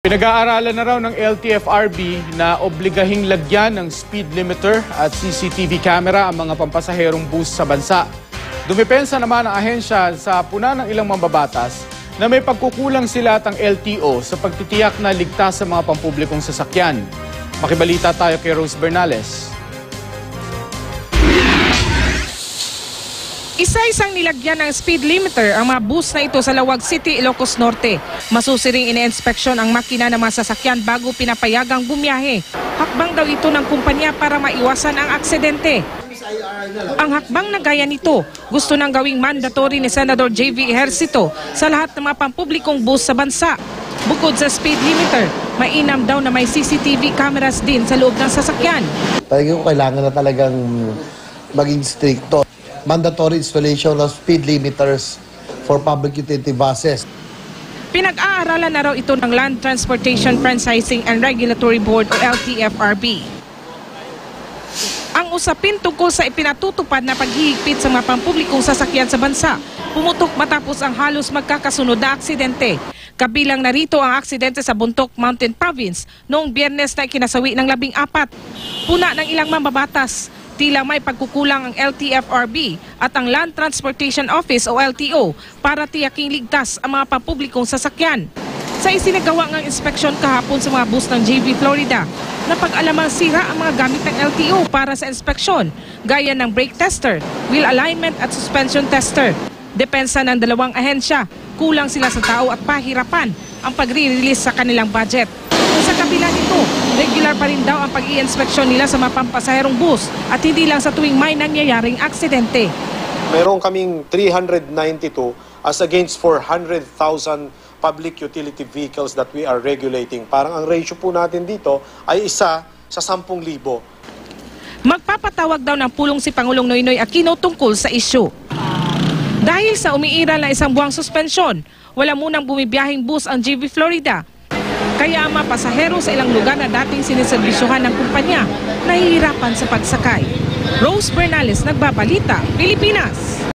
Pinag-aaralan na raw ng LTFRB na obligahing lagyan ng speed limiter at CCTV camera ang mga pampasaherong bus sa bansa. Dumipensa naman ang ahensya sa puna ng ilang mambabatas na may pagkukulang sila at ang LTO sa pagtitiyak na ligtas sa mga pampublikong sasakyan. Makibalita tayo kay Rose Bernales. Isa-isang nilagyan ng speed limiter ang mga bus na ito sa Lawag City, Ilocos Norte. Masusiring ine-inspeksyon ang makina ng mga sasakyan bago pinapayagang bumiyahe. Hakbang daw ito ng kumpanya para maiwasan ang aksidente. Ang hakbang na gaya nito, gusto nang gawing mandatory ni Senador J.V. Ejercito sa lahat ng mga pampublikong bus sa bansa. Bukod sa speed limiter, mainam daw na may CCTV cameras din sa loob ng sasakyan. Talagang kailangan na talagang maging stricto. Mandatory installation of speed limiters for public utility buses. Pinag-aaralan na raw ito ng Land Transportation Franchising and Regulatory Board o LTFRB. Ang usapin tungkol sa ipinatutupad na paghihigpit sa mga pampublikong sasakyan sa bansa, pumutok matapos ang halos magkakasunod na aksidente. Kabilang narito ang aksidente sa Bontoc Mountain Province noong Biyernes na ikinasawi ng 14. Puna ng ilang mambabatas. Tila may pagkukulang ang LTFRB at ang Land Transportation Office o LTO para tiyaking ligtas ang mga pampublikong sasakyan. Sa isinagawa ng inspeksyon kahapon sa mga bus ng JV Florida, napag-alamang sira ang mga gamit ng LTO para sa inspeksyon, gaya ng brake tester, wheel alignment at suspension tester. Depensa ng dalawang ahensya, kulang sila sa tao at pahirapan ang pagre-release sa kanilang budget. Sa kabila nito, regular pa rin daw ang pag-i-inspeksyon nila sa mga pampasaherong bus at hindi lang sa tuwing may nangyayaring aksidente. Meron kaming 392 as against 400,000 public utility vehicles that we are regulating. Parang ang ratio po natin dito ay isa sa 10,000. Magpapatawag daw ng pulong si Pangulong Noynoy Aquino tungkol sa isyu. Dahil sa umiiral na isang buwang suspensyon, wala munang bumibiyahing bus ang JV Florida. Kaya ang mga pasahero sa ilang lugar na dating siniserbisyuhan ng kumpanya nahihirapan sa pagsakay. Rose Bernales, Nagbabalita, Pilipinas.